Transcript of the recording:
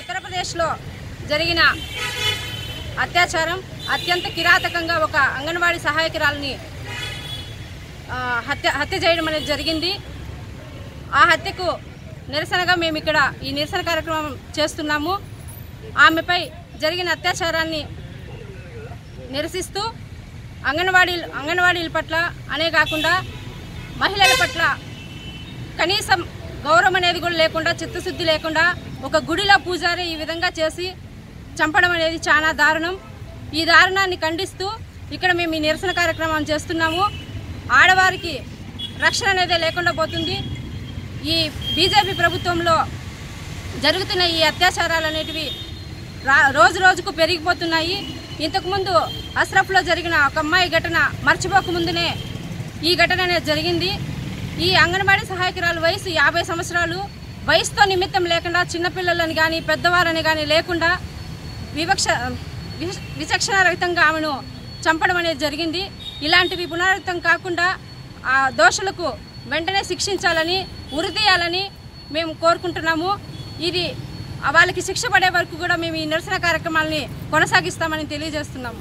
ఉత్తరప్రదేశ్లో జరిగిన అత్యాచారం అత్యంత కిరాతకంగా ఒక అంగన్వాడీ సహాయకురాలిని హత్య చేయడం అనేది జరిగింది. ఆ హత్యకు నిరసనగా మేము ఇక్కడ ఈ నిరసన కార్యక్రమం చేస్తున్నాము. ఆమెపై జరిగిన అత్యాచారాన్ని నిరసిస్తూ అంగన్వాడీల పట్ల అనే కాకుండా మహిళల పట్ల కనీసం గౌరవం అనేది కూడా లేకుండా, చిత్తశుద్ధి లేకుండా ఒక గుడిలో పూజారి ఈ విధంగా చేసి చంపడం అనేది చాలా దారుణం. ఈ దారుణాన్ని ఖండిస్తూ ఇక్కడ మేము ఈ నిరసన కార్యక్రమం చేస్తున్నాము. ఆడవారికి రక్షణ అనేది లేకుండా పోతుంది. ఈ బీజేపీ ప్రభుత్వంలో జరుగుతున్న ఈ అత్యాచారాలు అనేటివి రోజు రోజుకు పెరిగిపోతున్నాయి. ఇంతకుముందు అస్రఫ్లో జరిగిన ఒక అమ్మాయి ఘటన మర్చిపోకముందునే ఈ ఘటన అనేది జరిగింది. ఈ అంగన్వాడీ సహాయకురాలు వయసు 50 సంవత్సరాలు. వయసుతో నిమిత్తం లేకుండా చిన్నపిల్లలని కానీ పెద్దవారని కానీ లేకుండా విచక్షణ రహితంగా ఆమెను చంపడం అనేది జరిగింది. ఇలాంటివి పునరావృతం కాకుండా ఆ దోషులకు వెంటనే శిక్షించాలని, ఉరితీయాలని మేము కోరుకుంటున్నాము. ఇది వాళ్ళకి శిక్ష పడే వరకు కూడా మేము ఈ నిరసన కార్యక్రమాలని కొనసాగిస్తామని తెలియజేస్తున్నాము.